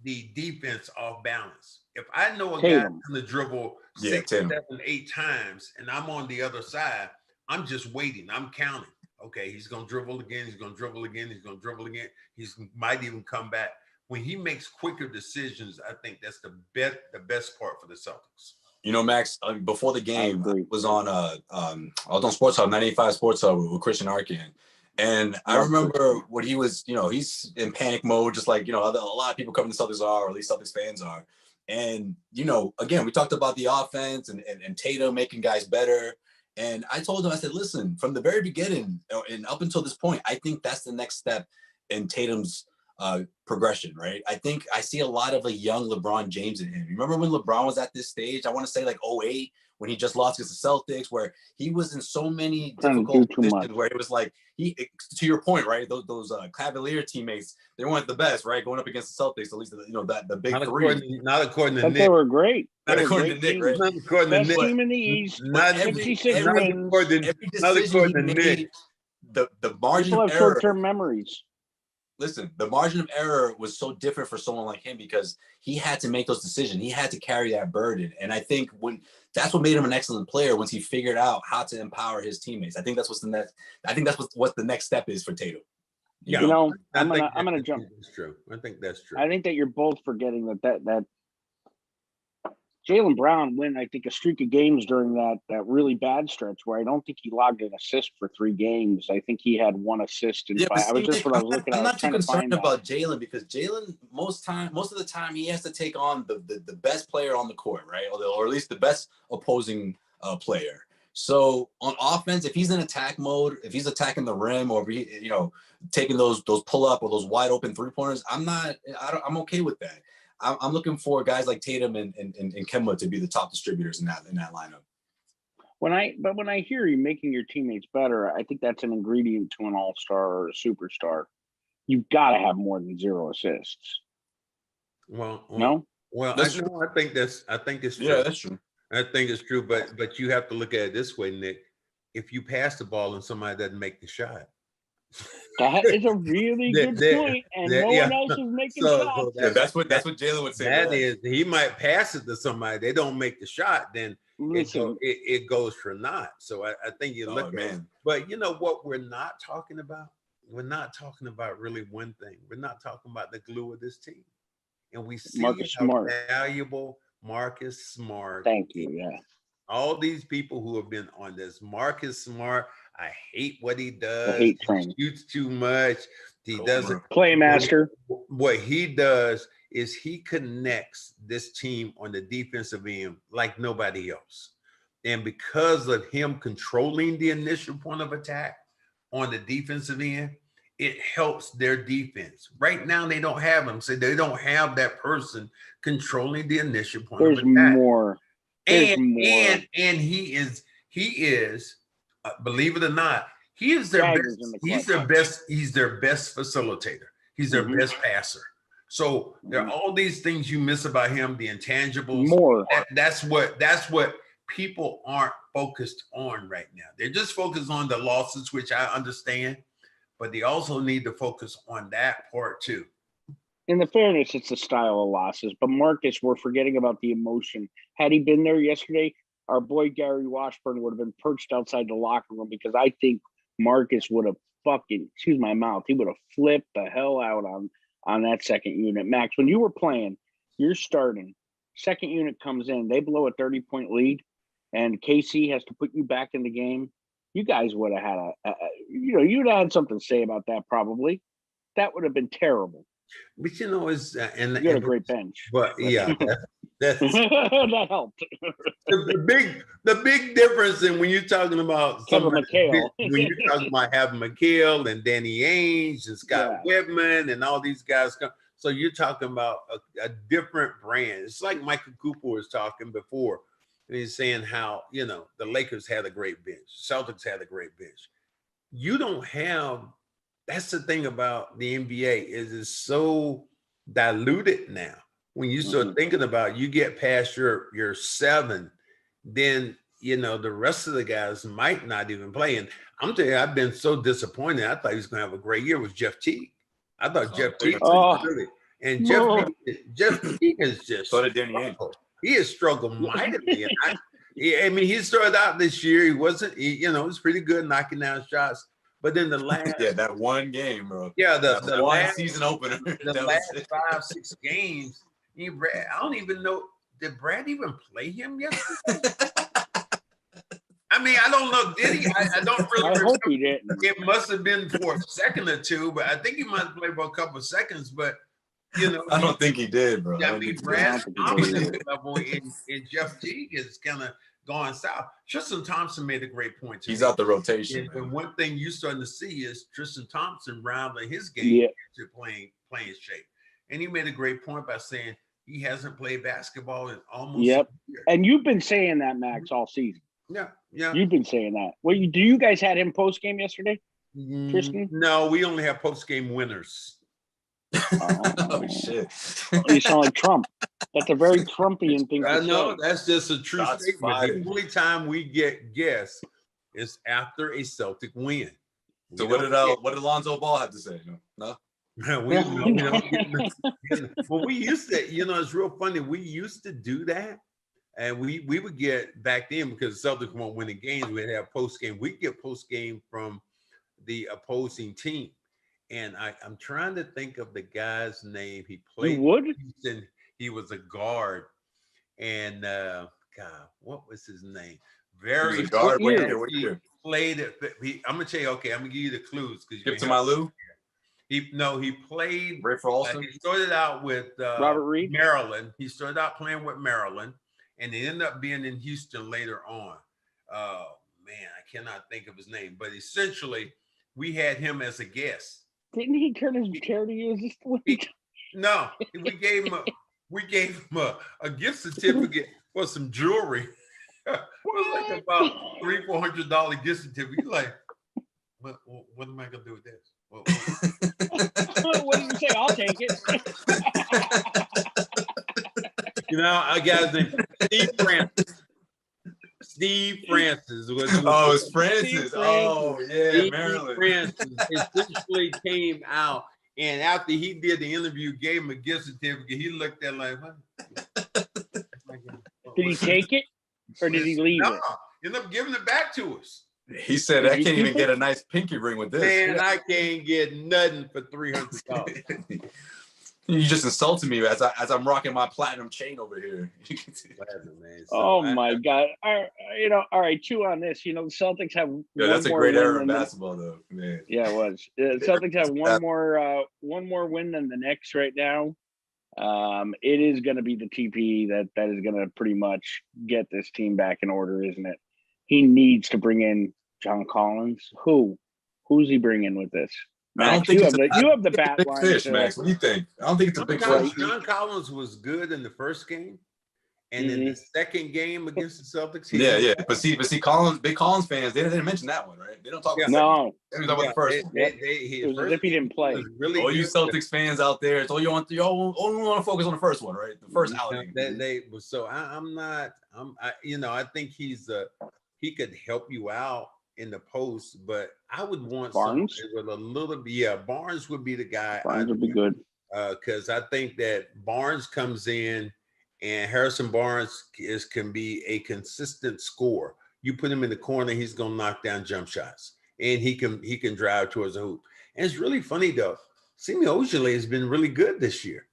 the defense off balance. If I know a Tatum. guy's going to dribble 6, 7, 8 times, and I'm on the other side, I'm just waiting. I'm counting. Okay, he's going to dribble again. He's going to dribble again. He's going to dribble again. He might even come back. When he makes quicker decisions, I think that's the best part for the Celtics. You know, Max, before the game, I was on Sports Hub, 95 Sports Hub with Christian Arkin. And I remember when he was, you know, he's in panic mode, just like, you know, a lot of people covering the Celtics are, or at least Celtics fans are. And, you know, again, we talked about the offense and Tatum making guys better. And I told him, I said, listen, from the very beginning and up until this point, I think that's the next step in Tatum's progression, right? I think I see a lot of a young LeBron James in him. Remember when LeBron was at this stage? I want to say like 2008 when he just lost against the Celtics, where he was in so many difficult positions where it was like he, to your point, right? Those Cavalier teammates, they weren't the best, right? Going up against the Celtics, at least the big three. Not according to but Nick. They were great. Not according to Nick, right? Not according to Best Nick. team in the East. Not 66 wins. Every decision he made, the margin People of have error. short-term memories. Listen, the margin of error was so different for someone like him because he had to make those decisions. He had to carry that burden. And I think that's what made him an excellent player once he figured out how to empower his teammates. I think that's what the next step is for Tatum. You know, I'm gonna jump. That's true. I think that's true. I think that you're both forgetting that Jaylen Brown went, I think, a streak of games during that really bad stretch where I don't think he logged an assist for 3 games. I think he had 1 assist in 5. I'm not too concerned about Jaylen because Jaylen most of the time he has to take on the best player on the court, right? Or at least the best opposing player. So on offense, if he's in attack mode, if he's attacking the rim or taking those pull up or those wide open 3-pointers, I'm okay with that. I'm looking for guys like Tatum and Kemba to be the top distributors in that lineup. When I hear you making your teammates better, I think that's an ingredient to an all-star or a superstar. You've got to have more than 0 assists. Well, no. Well, I think it's true. Yeah, that's true. I think it's true, but you have to look at it this way, Nick. If you pass the ball and somebody doesn't make the shot. That is a really good point, and no one else is making shots. That's what Jaylen would say. That is, he might pass it to somebody. They don't make the shot, then it goes for naught. So I think you look at it. But you know what we're not talking about? We're not talking about really one thing. We're not talking about the glue of this team. And we see how valuable Marcus Smart. Thank you. Yeah. All these people who have been on this, Marcus Smart, I hate what he does. He shoots too much. He doesn't playmaster. What he does is he connects this team on the defensive end like nobody else. And because of him controlling the initial point of attack on the defensive end, it helps their defense. Right now, they don't have him. So they don't have that person controlling the initial point of attack. And he is believe it or not, he is their best. He's their best facilitator. He's their best passer. So there are all these things you miss about him, the intangibles. That's what people aren't focused on right now. They're just focused on the losses, which I understand, but they also need to focus on that part too. In the fairness, it's the style of losses. But Marcus, we're forgetting about the emotion. Had he been there yesterday, our boy Gary Washburn would have been perched outside the locker room because I think Marcus would have he would have flipped the hell out on that second unit. Max, when you were playing, you're starting, second unit comes in, they blow a 30-point lead, and KC has to put you back in the game. You guys would have had you'd have had something to say about that probably. That would have been terrible. But you know, you had a great bench. But yeah, that's that helped. The big difference in when you're talking about when you're talking about having McHale and Danny Ainge and Scott Whitman and all these guys come. So you're talking about a different brand. It's like Michael Cooper was talking before. And he's saying how, the Lakers had a great bench. Celtics had a great bench. You don't have. That's the thing about the NBA is it's so diluted now. When you start thinking about you get past your 7, then the rest of the guys might not even play. And I'm telling you, I've been so disappointed. I thought he was going to have a great year with Jeff Teague. I thought Jeff Teague was really, And Jeff Teague is just so did Danny Ainge. He has struggled mightily. I mean, he started out this year. He wasn't, he was pretty good knocking down shots. But then the last, that one game, bro. Yeah, the one last season opener. The last 5-6 games. I don't even know. Did Brad even play him yesterday? I mean, I don't know. Did he? I don't really. I hope he didn't. It must have been for a second or two, but I think he might have played for a couple of seconds. But I don't think he did, bro. I mean, Brad Thompson level and Jeff Teague is kind of gone south. Tristan Thompson made a great point. He's out the rotation. And one thing you're starting to see is Tristan Thompson rounding his game to playing shape. And he made a great point by saying he hasn't played basketball in almost a year. And you've been saying that, Max, all season. Yeah. You've been saying that. Well, do you guys had him post game yesterday, Tristan? No, we only have post game winners. Oh shit! You sound like Trump. That's a very Trumpian thing to say. No, that's just a true statement. The only time we get guests is after a Celtic win. So what did Alonzo Ball have to say? No. Well, we used to, it's real funny. We used to do that. And we would get back then, because the Celtics weren't winning games, we'd have post game. We'd get post game from the opposing team. And I'm trying to think of the guy's name. He played in Houston. He was a guard. And God, what was his name? Very guard. What year? Played it. I'm gonna tell you. Okay, I'm gonna give you the clues because Skip to my Lou. He played. Ray Frollson. He started out with Robert Reed. Maryland. He started out playing with Maryland, and he ended up being in Houston later on. Oh man, I cannot think of his name. But essentially, we had him as a guest. Didn't he turn his chair to you? No, we gave him a gift certificate for some jewelry. It was like about $300-400 gift certificate. He's like, what am I gonna do with this? What did you say? I'll take it. I got Steve Francis. Steve Francis was. Oh, it's Francis. Oh, yeah, Steve Maryland. Francis essentially came out, and after he did the interview, gave him a gift certificate. He looked at like, what? Did he take it, or did he leave it? Ended up giving it back to us. He said, "I can't even get a nice pinky ring with this. Man, I can't get nothing for $300." You just insulted me as I'm rocking my platinum chain over here. My God! All right. Chew on this. The Celtics have. Yeah, that's a great era in basketball, though, man. Yeah, it was. The Celtics have one more win than the Knicks right now. It is going to be the TP that is going to pretty much get this team back in order, isn't it? He needs to bring in John Collins. Who's he bringing with this? Max, I don't think you have the bat big line. Fish, Max. What do you think? I don't think it's a big fish. John Collins was good in the first game, and in the second game against the Celtics. Yeah. But see, big Collins fans, they didn't mention that one, right? They don't talk about the first one. It was as if he didn't play. Really, all you Celtics fans out there, it's all you want. You all only want to focus on the first one, right? The first outing. I think he could help you out in the post, but I would want Barnes with a little bit. Yeah, Barnes would be the guy. Barnes would be good because I think that Barnes comes in, and Harrison Barnes can be a consistent scorer. You put him in the corner, he's gonna knock down jump shots, and he can drive towards the hoop. And it's really funny though. Semi Ojeleye has been really good this year.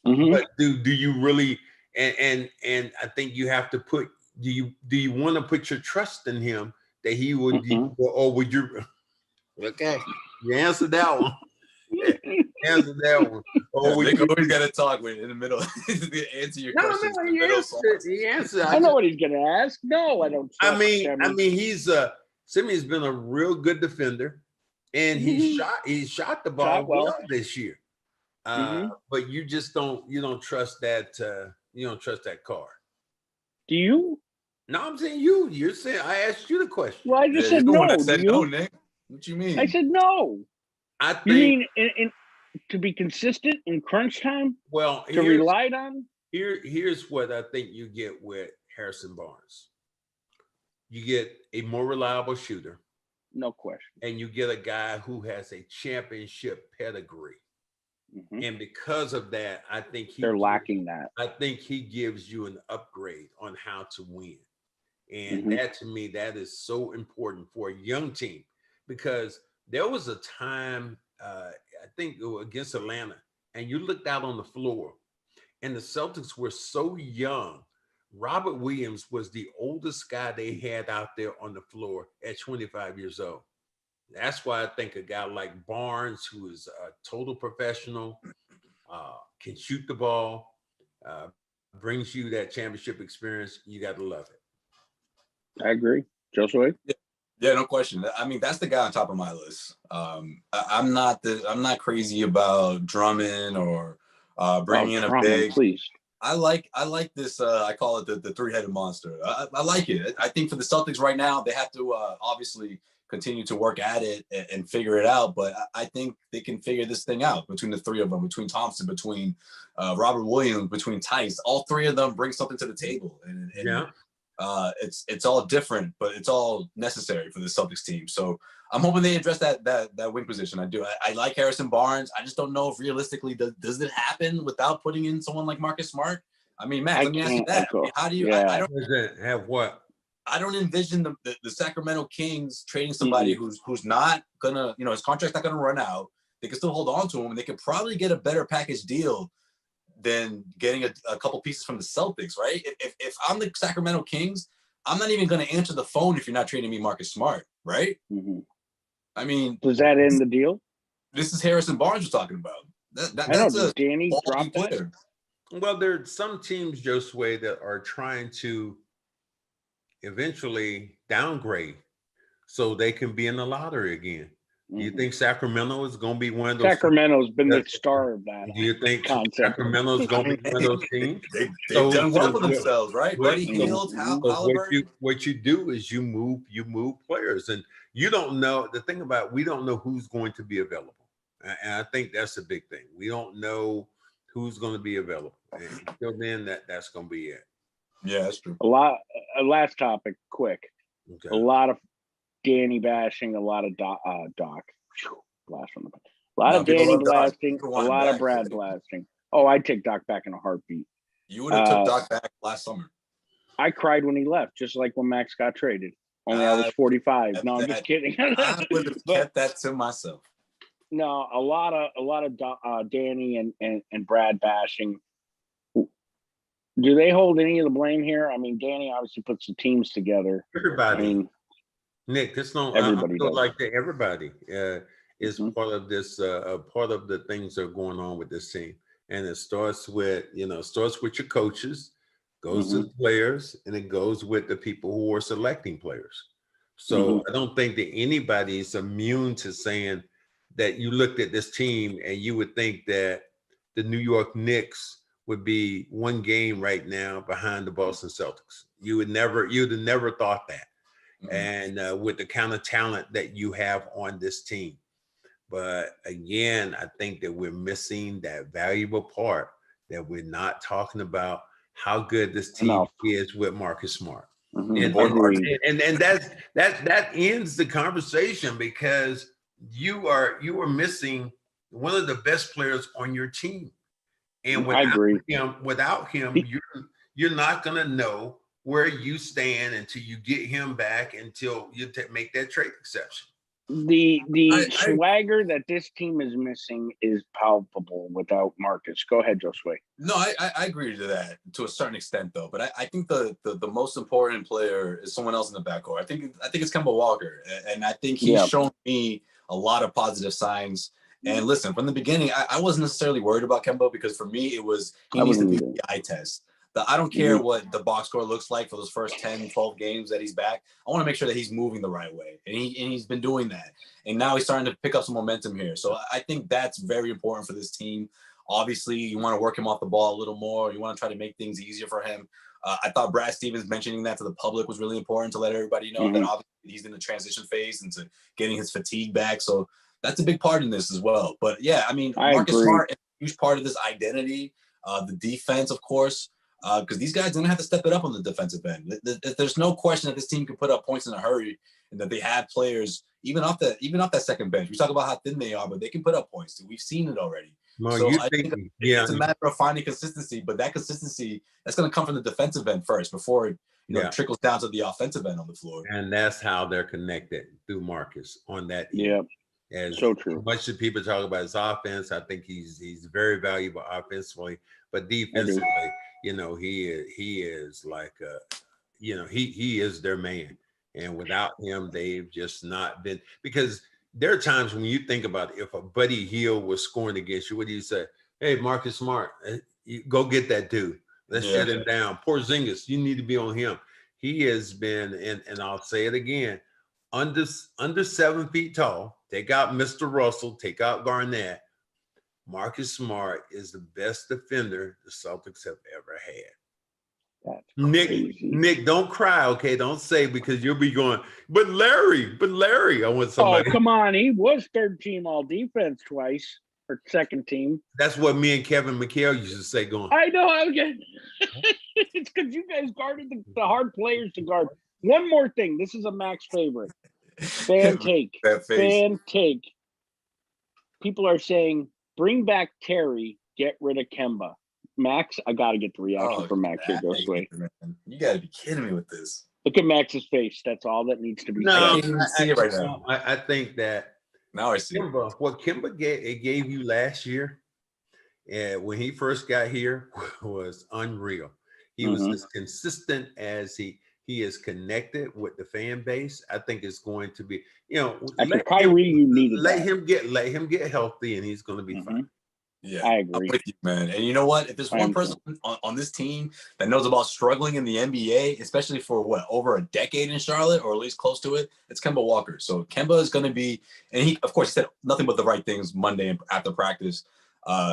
Mm-hmm. But do you really? And I think you have to put. Do you want to put your trust in him? That he would, or would you? Okay, you answered that one. Answer that one. They always got to talk with in the middle. Answer your questions. No, he answered. I know what he's gonna ask. No, I don't. I mean, he's Simeon's been a real good defender, and he shot the ball well this year. But you just don't trust that. You don't trust that car. Do you? No, I'm saying you. You're saying I asked you the question. Well, I just said no. I said no, Nick. What you mean? I said no. I think. You mean in to be consistent in crunch time? Well, to rely on. Here's what I think you get with Harrison Barnes. You get a more reliable shooter. No question. And you get a guy who has a championship pedigree. Mm-hmm. And because of that, I think they're lacking that. I think he gives you an upgrade on how to win. And Mm-hmm. that, to me, that is so important for a young team, because there was a time, I think against Atlanta, and you looked out on the floor and the Celtics were so young. Robert Williams was the oldest guy they had out there on the floor at 25 years old. That's why I think a guy like Barnes, who is a total professional, can shoot the ball, brings you that championship experience. You got to love it. I agree. Josue? Yeah, no question. I mean, that's the guy on top of my list. I'm not crazy about Drummond or bringing in a big. Please. I like this. I call it the three-headed monster. I like it. I think for the Celtics right now, they have to obviously continue to work at it and figure it out. But I think they can figure this thing out between the three of them, between Thompson, between Robert Williams, between Tice. All three of them bring something to the table, and yeah. It's all different, but it's all necessary for the Celtics team. So I'm hoping they address that wing position. I do. I like Harrison Barnes. I just don't know if realistically does it happen without putting in someone like Marcus Smart. I mean, Max, let me ask you that. I mean, how do you? Yeah. I don't have what? I don't envision the Sacramento Kings trading somebody who's not gonna, his contract's not gonna run out. They can still hold on to him, and they could probably get a better package deal than getting a couple pieces from the Celtics, right? If I'm the Sacramento Kings, I'm not even going to answer the phone if you're not trading me Marcus Smart, right? Mm-hmm. I mean, was that in the deal? This is Harrison Barnes you're talking about. That's a Danny drop player. Well, there are some teams, Josue, that are trying to eventually downgrade so they can be in the lottery again. Do you think Sacramento is going to be one of those? Sacramento's been the star of that. Do you think concept. Sacramento's going to be one of those teams? They've done well for themselves, right? Buddy Hield, Halliburton. What you do is you move players, and you don't know. The thing about we don't know who's going to be available, and I think that's a big thing. We don't know who's going to be available, and until then, that's going to be it. Yeah, that's true. Last topic, quick. Okay. A lot of Danny bashing, a lot of Doc. Blast from the back. A lot of Danny blasting, a lot of Brad blasting. Oh, I'd take Doc back in a heartbeat. You would have took Doc back last summer. I cried when he left, just like when Max got traded. Only I was 45. No, I'm just kidding. I would have kept that to myself. No, a lot of Danny and Brad bashing. Do they hold any of the blame here? I mean, Danny obviously puts the teams together. Everybody. I mean, Nick, this don't. Everybody I feel does. like that everybody is part of this. Part of the things that are going on with this team, and it starts with your coaches, goes to the players, and it goes with the people who are selecting players. So I don't think that anybody is immune to saying that you looked at this team and you would think that the New York Knicks would be one game right now behind the Boston Celtics. You'd have never thought that. And with the kind of talent that you have on this team. But again, I think that we're missing that valuable part that we're not talking about how good this team is with Marcus Smart. And that ends the conversation, because you are missing one of the best players on your team. And without him, you're not going to know where you stand until you get him back, until you make that trade exception. The swagger that this team is missing is palpable without Marcus. Go ahead, Josue. No, I agree to that to a certain extent, though. But I think the most important player is someone else in the backcourt. I think it's Kemba Walker, and I think he's shown me a lot of positive signs. And listen, from the beginning, I wasn't necessarily worried about Kemba, because for me, it was he needs to be the eye test. I don't care what the box score looks like for those first 10, 12 games that he's back. I want to make sure that he's moving the right way. And he's been doing that. And now he's starting to pick up some momentum here. So I think that's very important for this team. Obviously, you want to work him off the ball a little more. You want to try to make things easier for him. I thought Brad Stevens mentioning that to the public was really important, to let everybody know that obviously he's in the transition phase into getting his fatigue back. So that's a big part in this as well. But yeah, I mean, Marcus Smart is a huge part of this identity. The defense, of course. Because these guys didn't have to step it up on the defensive end. There's no question that this team can put up points in a hurry, and that they have players even off that second bench. We talk about how thin they are, but they can put up points. We've seen it already. Well, So you I think, think it's a matter of finding consistency, but that consistency that's going to come from the defensive end first before it it trickles down to the offensive end on the floor. And that's how they're connected through Marcus on that end. Yeah, As so true. much as people talk about his offense, I think he's very valuable offensively, but defensively, he is like he is their man. And without him, they've just not been, because there are times when you think about it, if a Buddy Hield was scoring against you, what do you say? Hey, Marcus Smart, you go get that dude. Let's shut him down. Porzingis, you need to be on him. He has been, and I'll say it again, under 7 feet tall. Take out Mr. Russell, take out Garnett. Marcus Smart is the best defender the Celtics have ever had. Nick, don't cry, okay? Don't say, because you'll be going, but Larry, I want somebody. Oh, come on. He was third team all defense twice, or second team. That's what me and Kevin McHale used to say going. I know. It's because you guys guarded the hard players to guard. One more thing. This is a Max favorite. Fan take. Fan take. People are saying, bring back Terry, get rid of Kemba. Max, I got to get the reaction from Max here goes away. You got to be kidding me with this. Look at Max's face. That's all that needs to be said. I can't even see it right now. I think that now I see what Kemba gave you last year, when he first got here, was unreal. He was as consistent as he is connected with the fan base. I think it's going to be, Kyrie, you needed let him get healthy, and he's going to be fine. Yeah, I agree. I'm with you, man. And you know what? If there's one person on this team that knows about struggling in the NBA, especially for over a decade in Charlotte, or at least close to it, it's Kemba Walker. So Kemba is going to be, and he, of course, said nothing but the right things Monday after practice.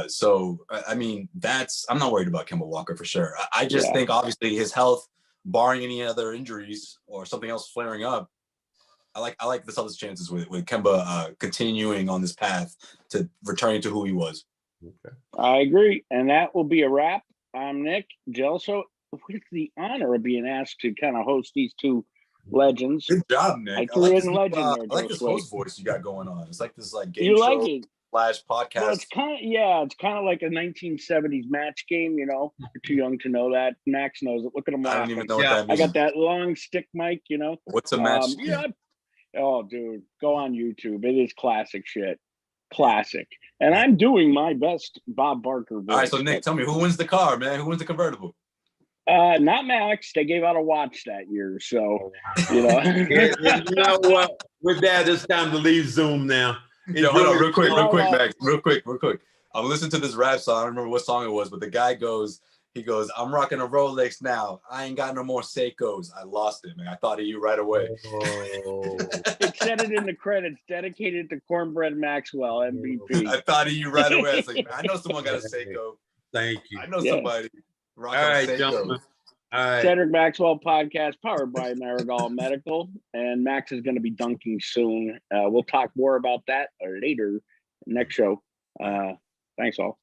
So I mean, I'm not worried about Kemba Walker for sure. I just think obviously his health, barring any other injuries or something else flaring up, I like the Celtics' chances with Kemba continuing on this path to returning to who he was. Okay. I agree. And that will be a wrap. I'm Nick Gelso, with the honor of being asked to kind of host these two legends. Good job, Nick. I threw in legend there. I like this host voice you got going on. It's like this game you show like it? / podcast. Well, it's kind of like a 1970s match game, You're too young to know that. Max knows it. Look at him laughing. I don't even know what that means. I got that long stick mic, What's a match? Oh, dude, go on YouTube. It is classic shit. Classic. And I'm doing my best Bob Barker voice. All right, so Nick, tell me, who wins the car, man? Who wins the convertible? Not Max. They gave out a watch that year, so You know what? With that, it's time to leave Zoom now. Hold on, real quick, Max. Real quick. I'm listening to this rap song. I don't remember what song it was, but the guy goes, I'm rocking a Rolex now. I ain't got no more Seikos. I lost it, man. I thought of you right away. Oh. It said it in the credits, dedicated to Cornbread Maxwell, MVP. I thought of you right away. I was like, man, I know someone got a Seiko. Thank you. I know somebody rocking All right, Seikos. gentlemen. All right. Cedric Maxwell podcast powered by Marigold Medical. And Max is going to be dunking soon. We'll talk more about that later next show. Thanks all.